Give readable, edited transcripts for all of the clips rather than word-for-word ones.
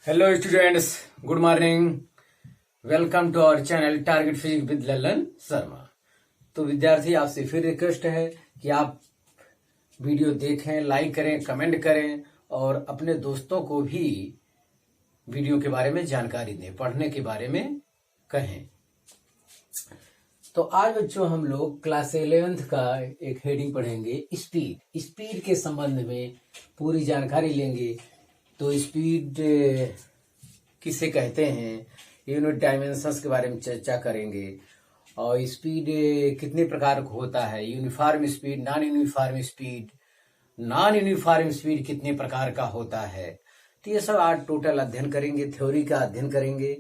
Hello students, good morning. Welcome to our channel target physics with Lallan Sharma. तो विद्यार्थी, आपसे फिर रिक्वेस्ट है कि आप वीडियो देखें, लाइक करें, कमेंट करें और अपने दोस्तों को भी वीडियो के बारे में जानकारी दें, पढ़ने के बारे में कहें। तो आज बच्चों हम लोग क्लास 11th का एक हेडिंग पढ़ेंगे, स्पीड के संबंध में पूरी जानकारी लेंगे। तो स्पीड किसे कहते हैं, यूनिट डायमेंशंस के बारे में चर्चा करेंगे और स्पीड कितने प्रकार का होता है, uniform speed, non uniform speed कितने प्रकार का होता है। तो ये सब आज टोटल अध्ययन करेंगे, थ्योरी का अध्ययन करेंगे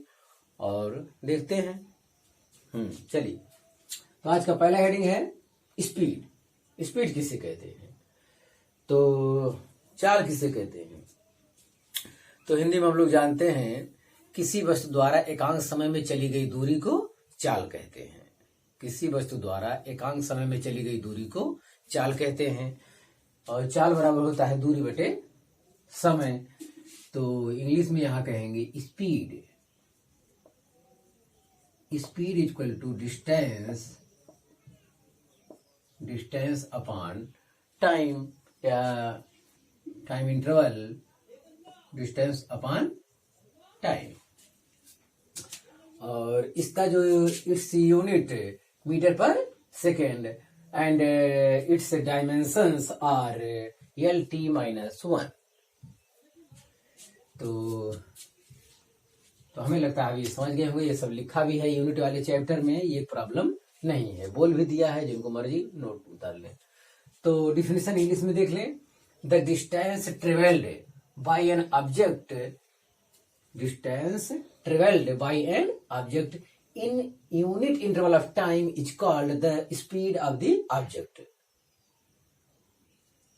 और देखते हैं। चलिए, तो आज का पहला हेडिंग है स्पीड किसे कहते हैं, तो चाल किसे कहते हैं। तो हिंदी में हम लोग जानते हैं, किसी वस्तु द्वारा एकांक समय में चली गई दूरी को चाल कहते हैं। किसी वस्तु द्वारा एकांक समय में चली गई दूरी को चाल कहते हैं और चाल बराबर होता है दूरी बटे समय। तो इंग्लिश में यहां कहेंगे speed equal to distance upon time या time interval, distance upon time. और इसका जो its unit metre per second and its dimensions are LT-1। तो हमें लगता है अभी समझ गए होंगे, ये सब लिखा भी है यूनिट वाले चैप्टर में, ये प्रॉब्लम नहीं है, बोल भी दिया है, जिनको मर्जी नोट उतार लें। तो डिफिनेशन इंग्लिश में देख लें, the distance travelled by an object in unit interval of time is called the speed of the object।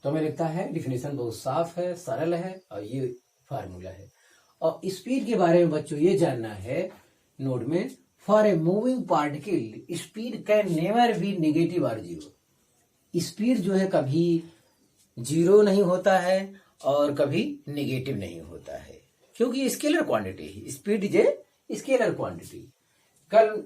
तो हमें लगता है डिफिनेशन बहुत साफ है, सरल है और ये फार्मूला है। और स्पीड के बारे में बच्चों ये जानना है नोट में, for a moving particle speed can never be negative और जीरो। स्पीड जो है कभी जीरो नहीं होता है और कभी नेगेटिव नहीं होता है, क्योंकि स्केलर क्वांटिटी है। Speed is a scalar quantity. कल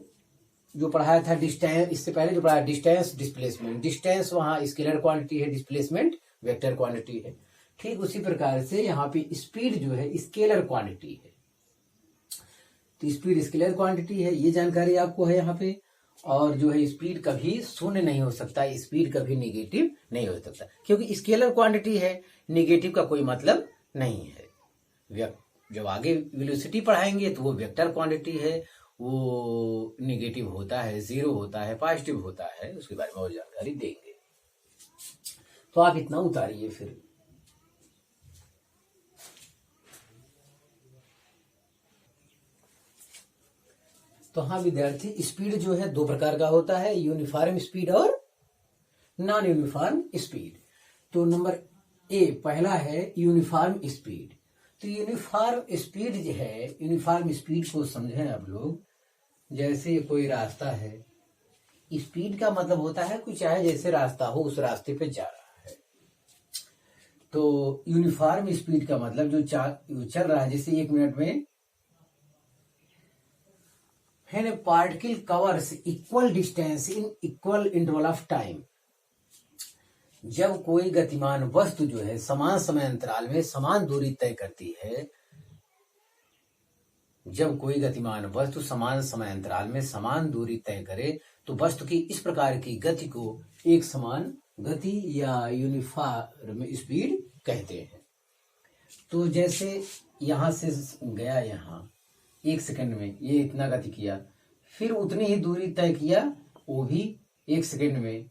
जो पढ़ाया था डिस्टेंस, इससे पहले जो पढ़ाया डिस्टेंस डिस्प्लेसमेंट, डिस्टेंस वहां स्केलर क्वांटिटी है, डिस्प्लेसमेंट वेक्टर क्वांटिटी है। ठीक उसी प्रकार से यहाँ पे स्पीड जो है स्केलर क्वांटिटी है। तो स्पीड स्केलर क्वांटिटी है, ये जानकारी आपको है यहाँ पे। और जो है स्पीड कभी शून्य नहीं हो सकता, स्पीड कभी नेगेटिव नहीं हो सकता, क्योंकि स्केलर क्वांटिटी है, नेगेटिव का कोई मतलब नहीं है। जब आगे वेलोसिटी पढ़ाएंगे तो वो वेक्टर क्वांटिटी है, वो नेगेटिव होता है, जीरो होता है, पॉजिटिव होता है, उसके बारे में और जानकारी देंगे। तो आप इतना उतारिए फिर। तो हाँ विद्यार्थी, स्पीड जो है दो प्रकार का होता है, यूनिफॉर्म स्पीड और नॉन यूनिफॉर्म स्पीड। तो नंबर ए पहला है यूनिफॉर्म स्पीड। तो यूनिफॉर्म स्पीड जो है, यूनिफॉर्म स्पीड को समझें आप लोग, जैसे कोई रास्ता है, स्पीड का मतलब होता है कोई चाहे जैसे रास्ता हो उस रास्ते पे जा रहा है। तो यूनिफॉर्म स्पीड का मतलब जो चल रहा है, जैसे 1 मिनट में when a particle covers equal distance in equal interval of time। जब कोई गतिमान वस्तु जो है समान समय अंतराल में समान दूरी तय करती है, जब कोई गतिमान वस्तु समान समय अंतराल में समान दूरी तय करे, तो वस्तु की इस प्रकार की गति को एक समान गति या यूनिफॉर्म स्पीड कहते हैं। तो जैसे यहां से गया, यहां 1 सेकंड में ये इतना गति किया, फिर उतनी ही दूरी तय किया, वो भी 1 सेकंड में,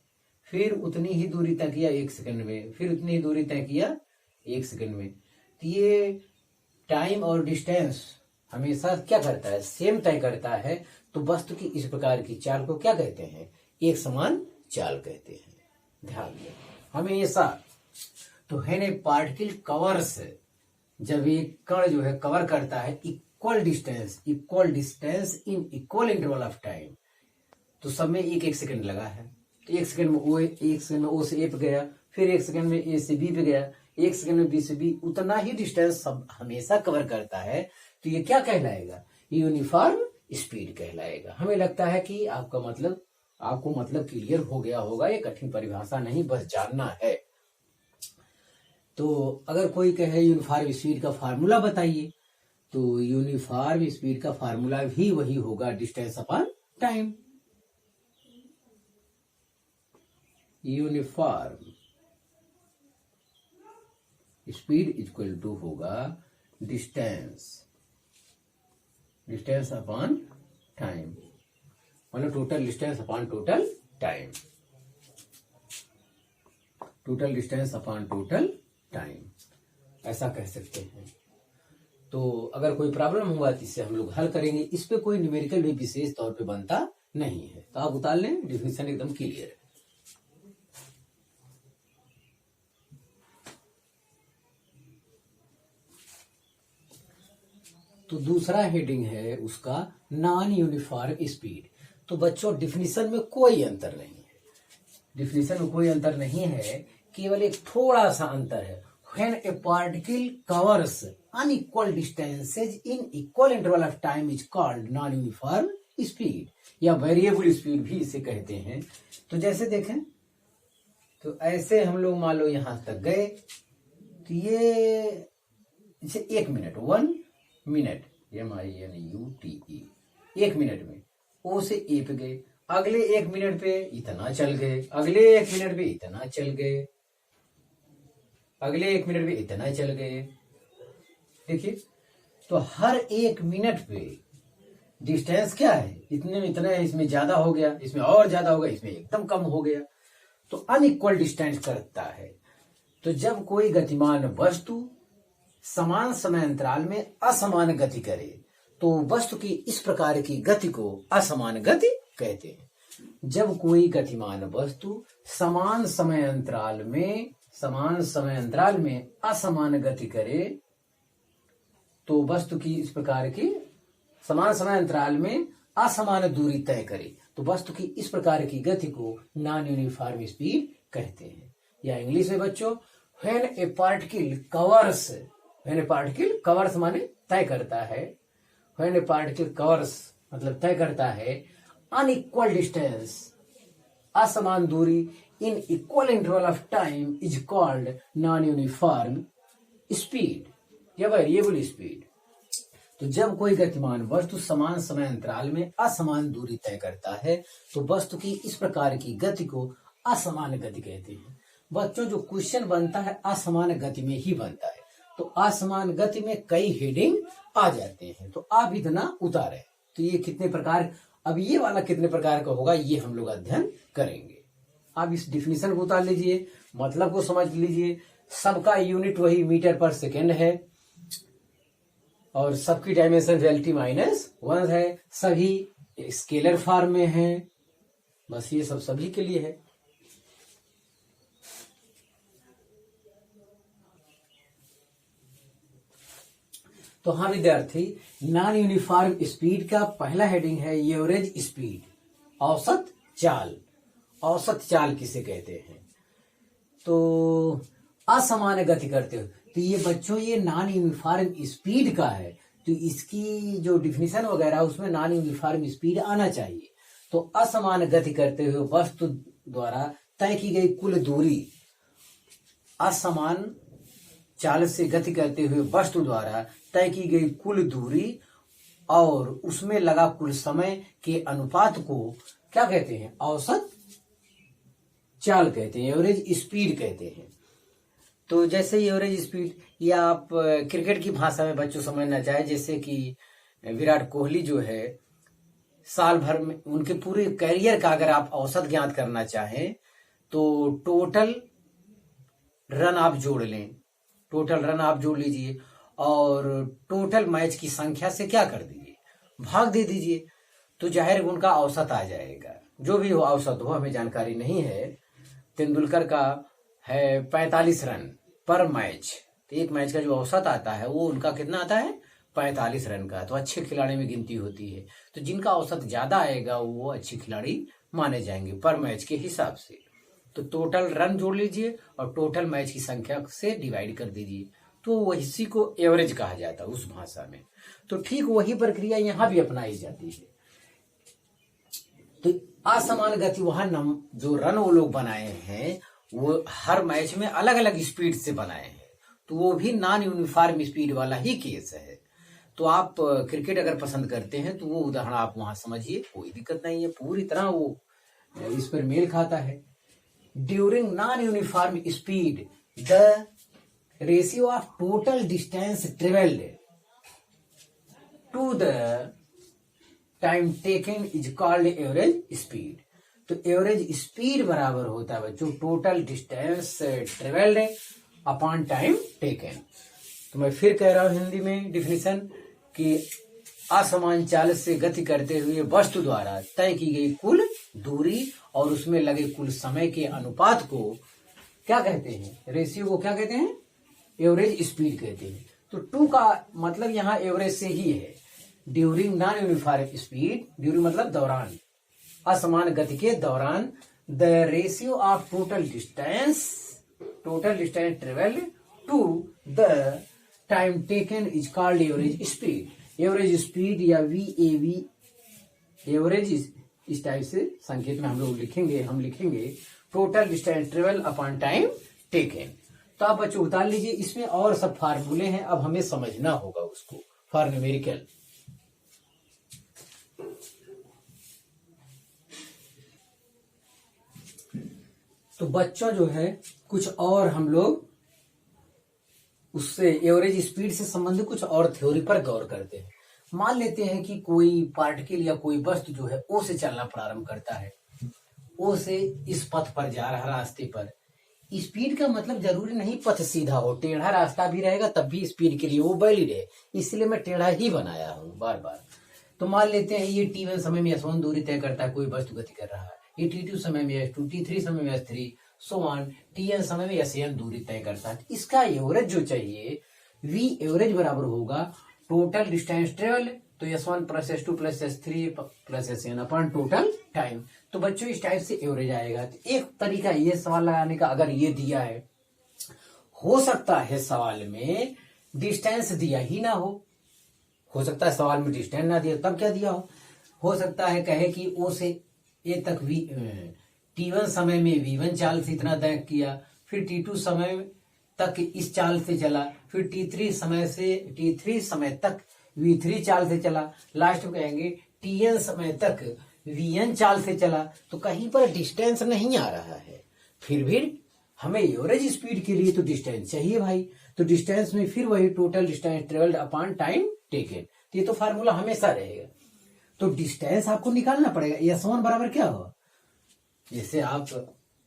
फिर उतनी ही दूरी तय किया 1 सेकंड में, फिर उतनी ही दूरी तय किया 1 सेकंड में। तो ये टाइम और डिस्टेंस हमेशा क्या करता है, सेम तय करता है। तो वस्तु की इस प्रकार की चाल को क्या कहते हैं, एक समान चाल कहते हैं। ध्यान दें हमेशा। तो है ने पार्टिकल कवर्स, जब एक कण जो है कवर करता है equal distance in equal interval of time, तो सब में 1 सेकंड लगा है। तो 1 सेकंड में ओ से ए पे गया, फिर 1 सेकंड में ए से बी पे गया, 1 सेकंड में 20 से 20 उतना ही डिस्टेंस सब हमेशा कवर करता है, तो ये क्या कहलाएगा? यूनिफॉर्म स्पीड कहलाएगा। हमें लगता है कि आपको मतलब क्लियर हो गया होगा। ये कठिन परिभाषा नहीं, बस जानना है। तो अगर कोई कहे यूनिफॉर्म स्पीड का फार्मूला बताइए, तो यूनिफॉर्म स्पीड का फार्मूला भी वही होगा, distance upon time. Uniform speed equal to होगा डिस्टेंस अपॉन टाइम, मतलब total distance upon total time, total distance upon total time, ऐसा कह सकते हैं। तो अगर कोई प्रॉब्लम हुआ तो इससे हम लोग हल करेंगे। इस पे कोई न्यूमेरिकल भी विशेष तौर पे बनता नहीं है, तो आप उतार लें, डिफिनेशन एकदम क्लियर है। तो दूसरा हेडिंग है उसका नॉन यूनिफॉर्म स्पीड। तो बच्चों डिफिनीशन में कोई अंतर नहीं है, डिफिनीशन में कोई अंतर नहीं है, केवल एक थोड़ा सा अंतर है। When a particle covers unequal distances in equal interval of time is called non-uniform speed, या वेरिएबल स्पीड भी इसे कहते हैं। तो जैसे देखें, तो ऐसे हम लोग मान लो यहां तक गए, तो ये जैसे 1 मिनट, 1 मिनट, MINUTE, 1 मिनट में O से A पे गए, अगले 1 मिनट पे इतना चल गए, अगले 1 मिनट पे इतना चल गए, अगले 1 मिनट पे इतना चल गए। देखिए, तो हर 1 मिनट पे डिस्टेंस क्या है, इतने में इतना है, इसमें ज्यादा हो गया, इसमें और ज्यादा हो गया, इसमें एकदम कम हो गया, तो अनइक्वल डिस्टेंस करता है। तो जब कोई गतिमान वस्तु समान समय अंतराल में असमान गति करे, तो वस्तु की इस प्रकार की गति को असमान गति कहते हैं। जब कोई गतिमान वस्तु समान समय अंतराल में असमान गति करे, तो वस्तु की इस प्रकार की समान समय अंतराल में असमान दूरी तय करे, तो वस्तु की इस प्रकार की गति को नॉन यूनिफॉर्म स्पीड कहते हैं। या इंग्लिश में बच्चों, व्हेन ए पार्टिकल कवर्स माने तय करता है, व्हेन ए पार्टिकल कवर्स मतलब तय करता है अनइक्वल डिस्टेंस असमान दूरी in equal interval of time is called non uniform speed या वेरिएबल स्पीड। तो जब कोई गतिमान वस्तु समान समय अंतराल में असमान दूरी तय करता है, तो वस्तु की इस प्रकार की गति को असमान गति कहते हैं। बच्चों, जो क्वेश्चन बनता है असमान गति में ही बनता है, तो असमान गति में कई हेडिंग आ जाते हैं, तो आप इतना उतारे। तो ये कितने प्रकार, अब ये वाला कितने प्रकार का होगा, ये हम लोग अध्ययन करेंगे। आप इस डिफिनीशन को उतार लीजिए, मतलब को समझ लीजिए। सबका यूनिट वही मीटर पर सेकेंड है, और सबकी डायमेंशन रियलिटी -1 है, सभी स्केलर फॉर्म में हैं। बस ये सब सभी के लिए है। तो हाँ विद्यार्थी, नॉन यूनिफॉर्म स्पीड का पहला हेडिंग है एवरेज स्पीड, औसत चाल। औसत चाल किसे कहते हैं? तो असमान गति करते हो, तो ये बच्चों ये नॉन यूनिफॉर्म स्पीड का है, तो इसकी जो डिफिनीशन वगैरह उसमें नॉन यूनिफॉर्म स्पीड आना चाहिए। तो असमान गति करते हुए वस्तु द्वारा तय की गई कुल दूरी, असमान चाल से गति करते हुए वस्तु द्वारा तय की गई कुल दूरी और उसमें लगा कुल समय के अनुपात को क्या कहते हैं? औसत चाल कहते हैं, एवरेज स्पीड कहते हैं। तो जैसे एवरेज स्पीड, या आप क्रिकेट की भाषा में बच्चों समझना चाहे, जैसे कि विराट कोहली जो है, साल भर में उनके पूरे करियर का अगर आप औसत ज्ञात करना चाहें, तो टोटल रन आप जोड़ लें, टोटल रन आप जोड़ लीजिए और टोटल मैच की संख्या से क्या कर दीजिए, भाग दे दीजिए, तो जाहिर उनका औसत आ जाएगा। जो भी हो औसत हो, हमें जानकारी नहीं है। तेंदुलकर का है 45 रन पर मैच, तो एक मैच का जो औसत आता है वो उनका कितना आता है? 45 रन का। तो अच्छे खिलाड़ी में गिनती होती है, तो जिनका औसत ज्यादा आएगा वो अच्छे खिलाड़ी माने जाएंगे पर मैच के हिसाब से। तो टोटल रन जोड़ लीजिए और टोटल मैच की संख्या से डिवाइड कर दीजिए, तो इसी को एवरेज कहा जाता है उस भाषा में। तो ठीक वही प्रक्रिया यहां भी अपनाई जाती है। तो असमान गति वहां जो रन वो लोग बनाए हैं वो हर मैच में अलग अलग स्पीड से बनाए हैं, तो वो भी नॉन यूनिफॉर्म स्पीड वाला ही केस है। तो आप क्रिकेट अगर पसंद करते हैं तो वो उदाहरण आप वहां समझिए, कोई दिक्कत नहीं है, पूरी तरह वो इस पर मेल खाता है। During non uniform speed the ratio of total distance travelled to the time taken is called average speed. तो एवरेज स्पीड बराबर होता है बच्चों total distance travelled upon time taken. तो मैं फिर कह रहा हूं हिंदी में डिफिनेशन कि असमान चाल से गति करते हुए वस्तु द्वारा तय की गई कुल दूरी और उसमें लगे कुल समय के अनुपात को क्या कहते हैं, रेशियो को क्या कहते हैं, एवरेज स्पीड कहते हैं। तो टू का मतलब यहाँ एवरेज से ही है। During non uniform speed, during मतलब दौरान, असमान गति के दौरान, the ratio of total distance travelled to the time taken is called average speed. Average speed या VAV एवरेज इस टाइप से संकेत में हम लिखेंगे total distance travel upon time taken. तो आप बच्चों उतार लीजिए, इसमें और सब फार्मूले हैं, अब हमें समझना होगा उसको फॉर न्यूमेरिकल। तो बच्चों जो है कुछ और हम लोग उससे एवरेज स्पीड से संबंधित कुछ और थ्योरी पर गौर करते हैं। मान लेते हैं कि कोई पार्टिकल या कोई वस्तु जो है ओ से चलना प्रारंभ करता है, ओ से इस पथ पर जा रहा रास्ते पर। स्पीड का मतलब जरूरी नहीं पथ सीधा हो, टेढ़ा रास्ता भी रहेगा तब भी स्पीड के लिए वो वैलिड है, इसलिए मैं टेढ़ा ही बनाया हूं बार बार। तो मान लेते हैं ये T1 समय में S1 दूरी तय करता है, कोई वस्तु गति कर रहा है, ये T2 समय में S2, T3 समय में S3, सो ऑन, Tn समय में SN दूरी तय करता है। इसका एवरेज जो चाहिए V एवरेज बराबर होगा टोटल डिस्टेंस ट्रेवल, तो S1 plus S2 plus S3 plus SN upon total time. तो बच्चों इस टाइप से एवरेज आएगा। तो एक तरीका ये सवाल लगाने का, अगर ये दिया है, हो सकता है सवाल में डिस्टेंस दिया ही ना हो सकता है सवाल में डिस्टेंस ना दिया, तब क्या दिया हो सकता है कहे कि O से A तक T1 समय में V1 चाल से इतना तय किया, फिर T2 समय तक इस चाल से चला, फिर T3 समय तक V3 चाल से चला, लास्ट में कहेंगे Tn समय तक Vn चाल से चला। तो कहीं पर डिस्टेंस नहीं आ रहा है, फिर भी हमें एवरेज स्पीड के लिए तो डिस्टेंस चाहिए भाई। तो डिस्टेंस में फिर वही total distance travelled upon time taken, ये तो फार्मूला हमेशा रहेगा। तो डिस्टेंस आपको निकालना पड़ेगा। S1 बराबर क्या हो, जैसे आप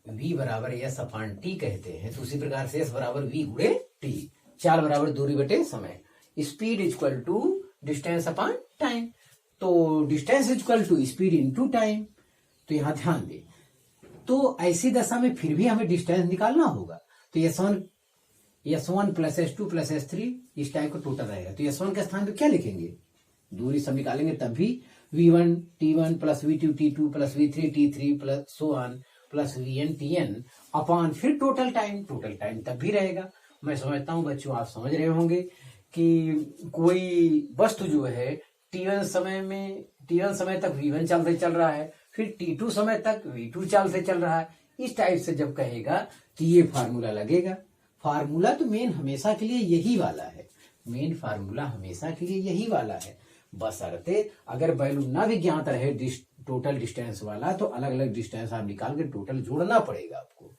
V बराबर S अपॉन T कहते हैं, तो उसी प्रकार से S बराबर V गुणे T, चाल बराबर दूरी बटे समय, speed equal to distance upon time. तो distance equal to speed into time. तो यहां ध्यान दें, तो ऐसी दशा में फिर भी हमें डिस्टेंस निकालना होगा। तो S1 plus S2 plus S3 इस टाइप का टोटल रहेगा। तो S1 के स्थान पे क्या लिखेंगे, दूरी सब निकालेंगे तब भी V1 T1 plus V2 T2 plus V3 T3 plus so on plus VN Tn upon फिर टोटल टाइम तब भी रहेगा। मैं समझता हूं बच्चों आप समझ रहे होंगे कि कोई वस्तु जो है T1 समय तक V1 चाल से चल रहा है, फिर T2 समय तक V2 चाल से चल रहा है। इस टाइप से जब कहेगा तो ये फार्मूला लगेगा। फार्मूला तो मेन हमेशा के लिए यही वाला है, मेन फार्मूला हमेशा के लिए यही वाला है, बशर्ते अगर वैल्यू ना भी ज्ञात रहे टोटल डिस्टेंस वाला, तो अलग अलग डिस्टेंस आप निकाल के टोटल जोड़ना पड़ेगा आपको,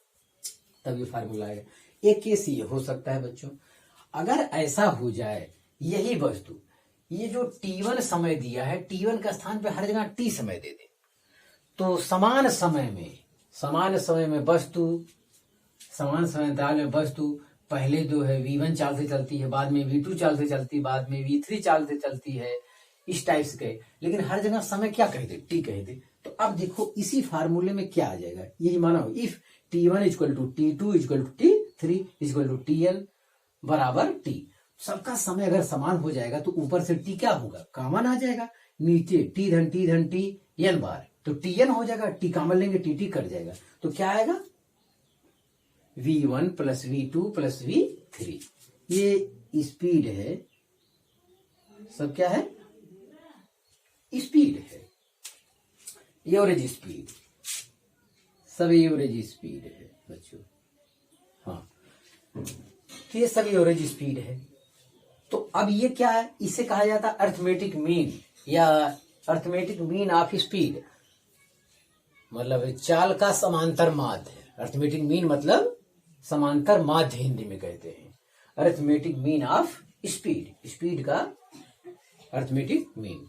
तब ये फार्मूला आएगा। एक केस ये हो सकता है बच्चों, अगर ऐसा हो जाए यही वस्तु ये जो T1 समय दिया है, T1 का स्थान पे हर जगह T समय दे दे, तो समान समय में वस्तु, समान समय अंतराल में वस्तु पहले जो है V1 चाल से चलती है, बाद में V2 चाल से चलती है, बाद में V3 चाल से चलती है, इस टाइप से कहे, लेकिन हर जगह समय क्या कह दे, T कह दे। तो अब देखो इसी फार्मूले में क्या आ जाएगा, यही माना हो, if T1 equal to T2 equal to T3 equal to Tn बराबर T। सबका समय अगर समान हो जाएगा तो ऊपर से T क्या होगा, कॉमन आ जाएगा, नीचे T धन T n बार, तो Tn हो जाएगा, T कॉमन लेंगे T कट जाएगा, तो क्या आएगा V1 plus V2 plus V3। ये स्पीड है, सब क्या है, स्पीड है, एवरेज स्पीड, सब एवरेज स्पीड है बच्चों। हाँ, तो ये सब एवरेज स्पीड है। तो अब ये क्या है, इसे कहा जाता है अर्थमेटिक मीन या अर्थमेटिक मीन ऑफ स्पीड, मतलब चाल का समांतर माध्य। अर्थमेटिक मीन मतलब समांतर माध्य हिंदी में कहते हैं, arithmetic mean of speed, speed का अर्थमेटिक मीन।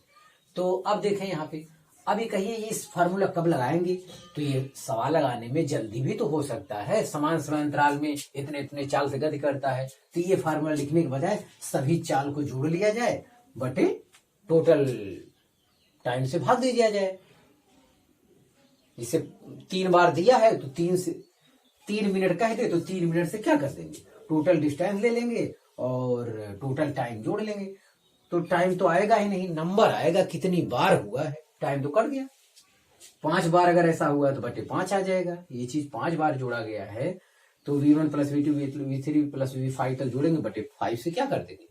तो अब देखें यहाँ पे, अब ये कहिए इस फार्मूला कब लगाएंगे, तो ये सवाल लगाने में जल्दी भी तो हो सकता है, समान समय अंतराल में इतने इतने चाल से गति करता है, तो ये फार्मूला लिखने के बजाय सभी चाल को जोड़ लिया जाए बटे टोटल टाइम से भाग दिया जाए। इसे 3 बार दिया है तो 3 मिनट कह दे तो 3 मिनट से क्या कर देंगे, टोटल डिस्टेंस ले लेंगे और टोटल टाइम जोड़ लेंगे। तो टाइम तो आएगा ही नहीं, नंबर आएगा कितनी बार हुआ है, टाइम तो कट गया। 5 बार अगर ऐसा हुआ है तो बटे 5 आ जाएगा। ये चीज 5 बार जोड़ा गया है तो V1 plus V2 V3 plus V5 तक जोड़ेंगे, बटे 5 से क्या कर देंगे,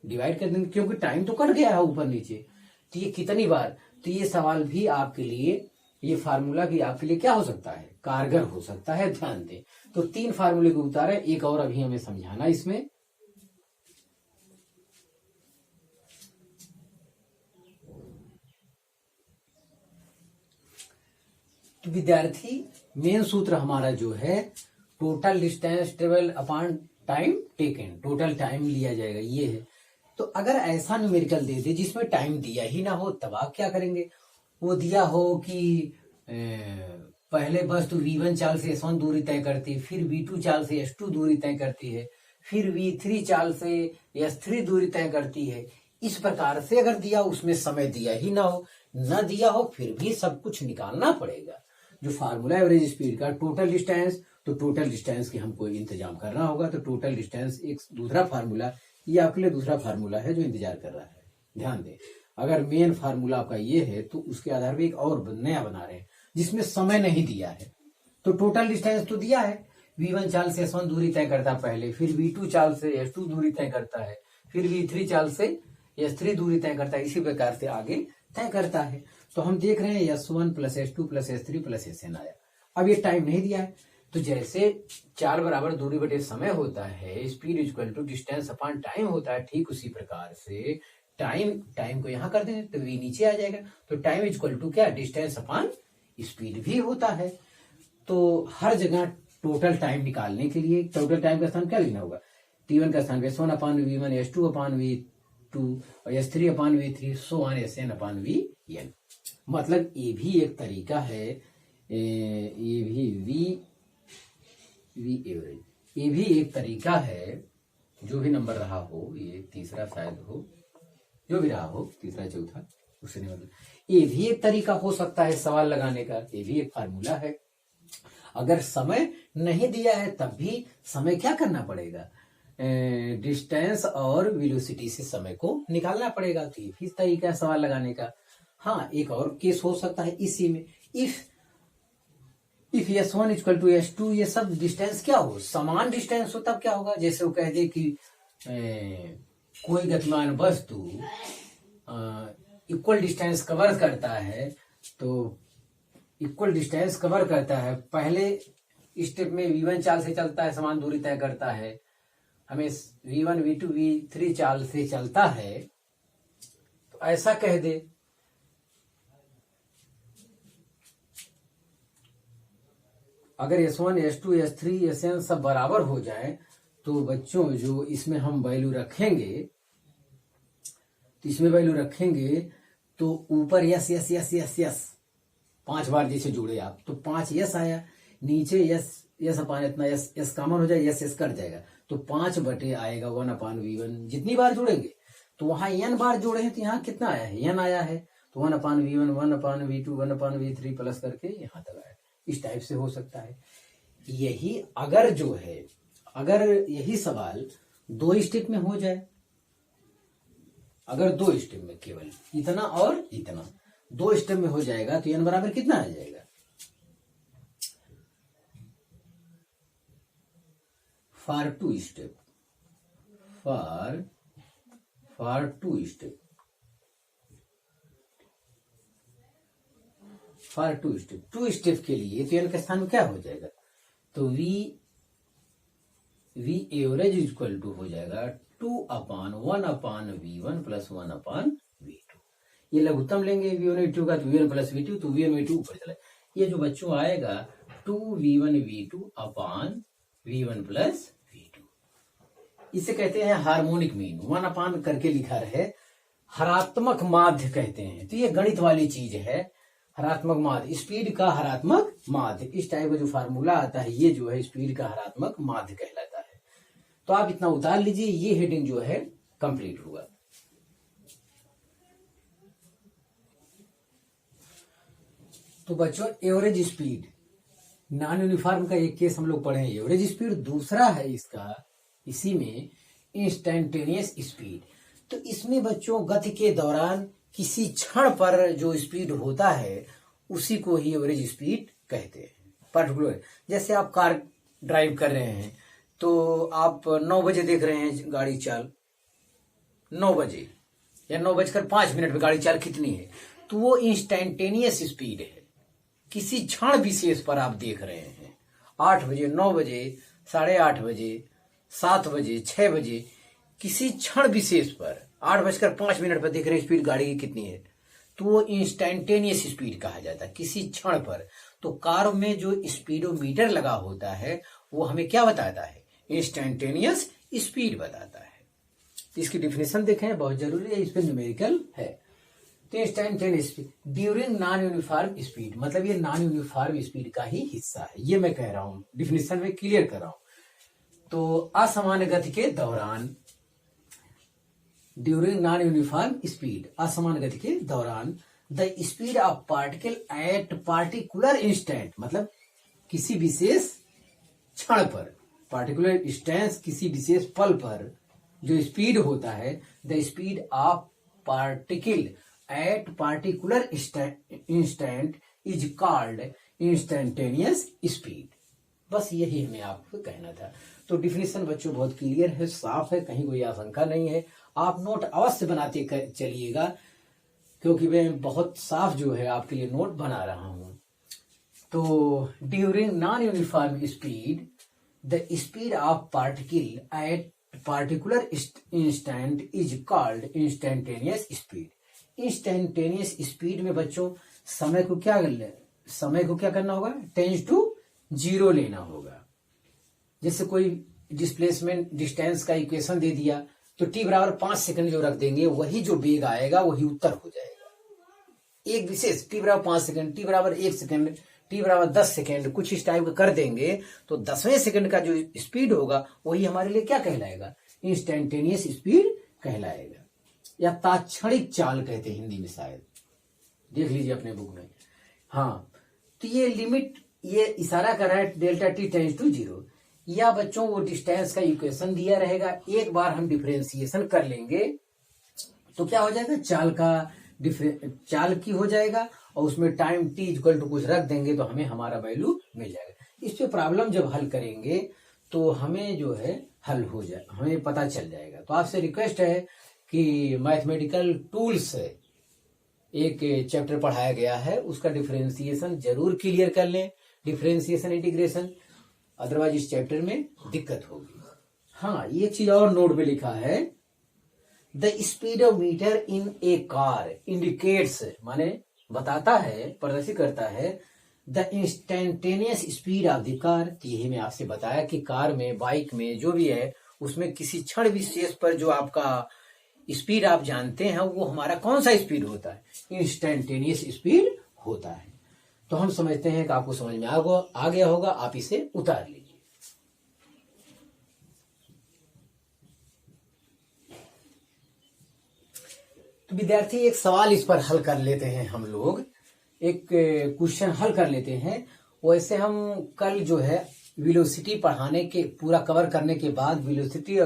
डिवाइड कर देंगे, क्योंकि टाइम तो कट गया है ऊपर नीचे। तो ये कितनी बार, तो ये सवाल भी आपके लिए, ये फार्मूला भी आपके लिए क्या हो सकता है, कारगर हो सकता है। ध्यान दें, तो 3 फार्मूले को उतारे, एक और अभी हमें समझाना इसमें। तो विद्यार्थी, मेन सूत्र हमारा जो है total distance travel upon time taken, total time लिया जाएगा, ये है। तो अगर ऐसा न्यूमेरिकल दे दे जिसमें टाइम दिया ही ना हो, तब आप क्या करेंगे, वो दिया हो कि पहले बस तो V1 चाल से S1 दूरी तय करती है, फिर V2 चाल से S2 दूरी तय करती है, फिर V3 चाल से S3 दूरी तय करती है। इस प्रकार से अगर दिया, उसमें समय दिया ही ना हो, न दिया हो, फिर भी सब कुछ निकालना पड़ेगा। जो फार्मूला एवरेज स्पीड का टोटल डिस्टेंस, तो टोटल डिस्टेंस की हमको इंतजाम करना होगा। तो टोटल डिस्टेंस एक दूसरा फार्मूला, ये आपके लिए दूसरा फार्मूला है जो इंतजार कर रहा है। ध्यान दें, अगर मेन फार्मूला आपका ये है तो उसके आधार पर एक और नया बना रहे हैं जिसमें समय नहीं दिया है। तो टोटल डिस्टेंस तो दिया है, V1 चाल से S1 दूरी तय करता है पहले, फिर V2 चाल से S2 दूरी तय करता है, फिर V3 चाल से S3 दूरी तय करता है, इसी प्रकार से आगे तय करता है। तो हम देख रहे हैं S1 plus S2 plus S3 plus Sn आया। अब ये टाइम नहीं दिया है, तो जैसे चाल बराबर दूरी बटे समय होता है, speed equal to distance upon time होता है, ठीक उसी प्रकार से टाइम को यहाँ कर देंगे तो V नीचे आ जाएगा। तो टाइम इक्वल टू क्या, डिस्टेंस अपॉन स्पीड भी होता है। तो हर जगह टोटल टाइम निकालने के लिए टोटल टाइम का स्थान क्या लिखना होगा, T1 का स्थान S1 upon V1, S2 upon V2 और S3 upon V3, so on Sn upon Vn। मतलब ये भी एक तरीका है, ये भी V एवरेज, ये भी एक तरीका है। जो भी नंबर रहा हो, ये तीसरा शायद हो, जो भी रहा हो, तीसरा चौथा, उससे नहीं मतलब, ये भी एक तरीका हो सकता है सवाल लगाने का, ये भी एक फार्मूला है। अगर समय नहीं दिया है तब भी समय क्या करना पड़ेगा, डिस्टेंस और वेलोसिटी से समय को निकालना पड़ेगा। तो ये भी तरीका है सवाल लगाने का। हाँ, एक और केस हो सकता है इसी में, if S1 equal to S2, ये सब डिस्टेंस क्या हो, समान डिस्टेंस हो, तब क्या होगा, जैसे वो कह दे कि कोई गतिमान वस्तु इक्वल डिस्टेंस कवर करता है, तो इक्वल डिस्टेंस कवर करता है, पहले स्टेप में V1 चाल से चलता है, समान दूरी तय करता है, हमें V1 V2 V3 चाल से चलता है, तो ऐसा कह दे। अगर S1 S2 S3 Sn सब बराबर हो जाए तो बच्चों जो इसमें हम वैल्यू रखेंगे, तो इसमें वैल्यू रखेंगे तो ऊपर yes yes yes yes yes 5 बार जैसे जोड़े आप, तो 5 यस आया, नीचे यस यस अपान इतना यस यस कॉमन हो जाए, यस यस कट जाएगा, तो 5 बटे आएगा 1 अपान V1। जितनी बार जोड़ेंगे, तो वहां n बार जोड़े हैं तो यहाँ कितना आया है, n आया है, तो 1 अपान V1 1 अपान V2 1 अपान V3 प्लस करके यहाँ तक आया। इस टाइप से हो सकता है। यही अगर जो है, अगर यही सवाल 2 स्टेप में हो जाए, अगर 2 स्टेप में केवल इतना और इतना 2 स्टेप में हो जाएगा, तो n बराबर कितना आ जाएगा, for two step, for two step, for two step, two step के लिए तो एन के स्थान में क्या हो जाएगा, तो वी एवरेज इक्वल टू हो जाएगा 2/1/V1 प्लस 1/V2। ये लघुत्तम लेंगे V1V2 का, तो V1 प्लस V2, तो V1V2 ऊपर चला, ये जो बच्चों आएगा 2V1V2 अपान V1 प्लस V2। इसे कहते हैं हार्मोनिक मीन, 1 करके लिखा रहे, हरात्मक माध्य कहते हैं। तो ये गणित वाली चीज है, हरात्मक माध्य, स्पीड का हरात्मक माध्य, इस टाइप का जो फार्मूला आता है ये जो है स्पीड का हरात्मक माध्य कहलाता है। तो आप इतना उतार लीजिए, ये हेडिंग जो है कंप्लीट हुआ। तो बच्चों एवरेज स्पीड, नॉन यूनिफॉर्म का एक केस हम लोग पढ़े हैं एवरेज स्पीड, दूसरा है इसका इसी में इंस्टेंटेनियस स्पीड। तो इसमें बच्चों गति के दौरान किसी क्षण पर जो स्पीड होता है उसी को ही एवरेज स्पीड कहते हैं। पर्टिकुलर जैसे आप कार ड्राइव कर रहे हैं तो आप 9 बजे देख रहे हैं गाड़ी चाल, 9 बजे या 9:05 पे गाड़ी चाल कितनी है, तो वो इंस्टेंटेनियस स्पीड है, किसी क्षण विशेष पर आप देख रहे हैं। 8 बजे, 9 बजे, 8:30 बजे, 7 बजे, 6 बजे, किसी क्षण विशेष पर 8:05 पर देख रहे हैं स्पीड गाड़ी की कितनी है, तो वो इंस्टेंटेनियस स्पीड कहा जाता है, किसी क्षण पर। तो कार में जो स्पीडोमीटर लगा होता है वो हमें क्या बताता है, इंस्टेंटेनियस स्पीड बताता है। तो इसकी डिफिनेशन देखें, बहुत जरूरी है, इस पे न्यूमेरिकल है। तो instantaneous speed during non uniform speed, मतलब ये नॉन यूनिफॉर्म स्पीड का ही हिस्सा है, ये मैं कह रहा हूं, डिफिनेशन में क्लियर कर रहा हूं। तो असमान गति के दौरान, ड्यूरिंग नॉन यूनिफॉर्म स्पीड, असमान गति के दौरान, the speed of particle at particular instant, मतलब किसी विशेष क्षण पर, पार्टिकुलर इंस्टेंस, किसी विशेष पल पर जो स्पीड होता है, the speed of particle at particular instant is called instantaneous speed. बस यही हमें आपको कहना था। तो डिफिनेशन बच्चों बहुत क्लियर है, साफ है, कहीं कोई आशंका नहीं है। आप नोट अवश्य बनाते चलिएगा, क्योंकि मैं बहुत साफ जो है आपके लिए नोट बना रहा हूं। तो during non uniform speed, the speed of particle at particular instant is called instantaneous speed. Instantaneous speed में बच्चों समय को क्या करना होगा, टेंस टू 0 लेना होगा। जैसे कोई डिस्प्लेसमेंट डिस्टेंस का इक्वेशन दे दिया तो t बराबर 5 सेकंड जो रख देंगे, वही जो वेग आएगा वही उत्तर हो जाएगा। एक विशेष t बराबर 5 सेकंड, t बराबर 1 सेकंड, t बराबर 10 सेकंड, कुछ इस टाइप का कर देंगे तो 10वें सेकंड का जो स्पीड होगा वही हमारे लिए क्या कहलाएगा, इंस्टेंटेनियस स्पीड कहलाएगा, या तात्क्षणिक चाल कहते हैं हिंदी में, शायद देख लीजिए अपने बुक में। हाँ, तो ये लिमिट, ये इशारा कर रहा है डेल्टा टी टेंस टू 0, या बच्चों वो डिस्टेंस का इक्वेशन दिया रहेगा, एक बार हम डिफरेंशिएशन कर लेंगे तो क्या हो जाएगा, चाल की हो जाएगा, और उसमें टाइम t इक्वल टू कुछ रख देंगे तो हमें हमारा वैल्यू मिल जाएगा। इस पे प्रॉब्लम जब हल करेंगे तो हमें जो है हल हो जाए, हमें पता चल जाएगा। तो आपसे रिक्वेस्ट है कि मैथमेटिकल टूल्स एक चैप्टर पढ़ाया गया है, उसका डिफरेंशिएशन जरूर क्लियर कर लें, डिफरेंशिएशन इंटीग्रेशन, अदरवाइज इस चैप्टर में दिक्कत होगी। हाँ, ये चीज और नोट में लिखा है, the speedometer in A car indicates, माने बताता है, प्रदर्शित करता है, the instantaneous speed of the car. यही मैं आपसे बताया कि कार में, बाइक में, जो भी है उसमें किसी क्षण विशेष पर जो आपका स्पीड आप जानते हैं वो हमारा कौन सा स्पीड होता है, इंस्टेंटेनियस स्पीड होता है। तो हम समझते हैं कि आपको समझ में आ गया होगा, आप इसे उतार लीजिए। तो विद्यार्थी एक सवाल इस पर हल कर लेते हैं, हम लोग एक क्वेश्चन हल कर लेते हैं। वैसे हम कल जो है वेलोसिटी पढ़ाने के, पूरा कवर करने के बाद वेलोसिटी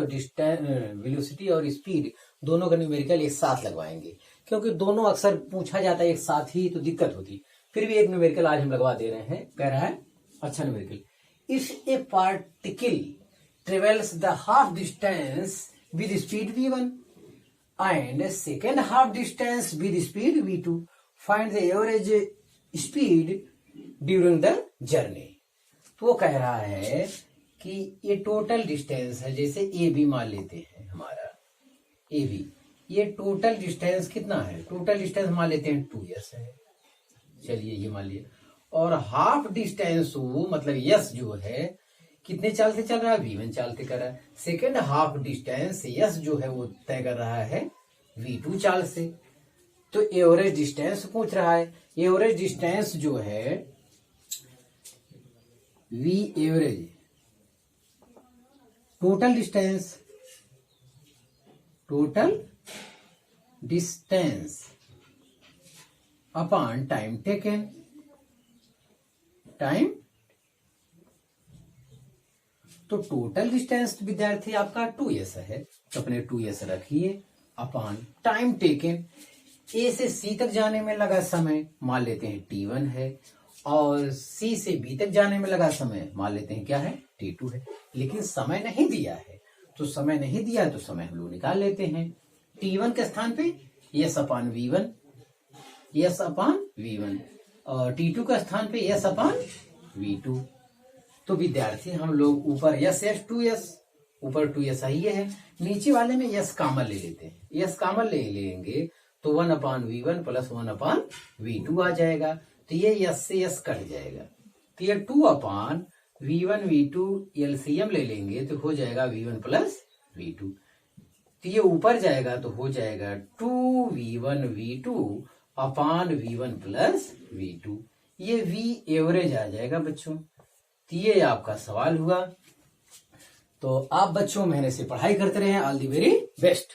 और स्पीड दोनों का न्यूमेरिकल एक साथ लगवाएंगे, क्योंकि दोनों अक्सर पूछा जाता है एक साथ ही तो दिक्कत होती। फिर भी एक न्यूमेरिकल आज हम लगवा दे रहे हैं, कह रहा है अच्छा numerical, if A particle travels the half distance with speed v1 and second half distance with speed v2. Find the average speed during the journey. तो वो कह रहा है कि ये टोटल डिस्टेंस है, जैसे ए बी मान लेते हैं हमारा ए बी, ये टोटल डिस्टेंस कितना है, टोटल डिस्टेंस मान लेते हैं 2s है, चलिए ये मान लिया। और हाफ डिस्टेंस वो मतलब यस जो है कितने चाल से चल रहा है, v1 चाल से कर रहा है। सेकेंड हाफ डिस्टेंस यस जो है वो तय कर रहा है v2 चाल से। तो एवरेज डिस्टेंस पूछ रहा है, एवरेज डिस्टेंस जो है v average total distance upon time taken, time. तो टोटल डिस्टेंस विद्यार्थी आपका 2s है, तो अपने 2s रखिए अपॉन टाइम टेकन। ए से सी तक जाने में लगा समय मान लेते हैं t1 है, और सी से बी तक जाने में लगा समय मान लेते हैं क्या है, t2 है। लेकिन समय नहीं दिया है, तो समय नहीं दिया है तो समय हम लोग निकाल लेते हैं। t1 के स्थान पे yes upon v1, yes upon v1, और t2 के स्थान पे यस अपॉन v2। तो विद्यार्थी हम लोग ऊपर यस 2s, ऊपर 2s आई है, नीचे वाले में यस कॉमन ले लेते हैं, यस कॉमन ले लेंगे तो 1 upon v1 plus 1 upon v2 आ जाएगा। तो ये यस से यस कट जाएगा, तो ये 2 अपॉन v1 v2 एलसीएम ले लेंगे तो हो जाएगा v1 प्लस v2। तो ये ऊपर जाएगा तो हो जाएगा 2v1 v2 upon v1 plus v2। ये v एवरेज आ जाएगा बच्चों। तो ये आपका सवाल हुआ। तो आप बच्चों मेहनत से पढ़ाई करते रहे, ऑल दी वेरी बेस्ट।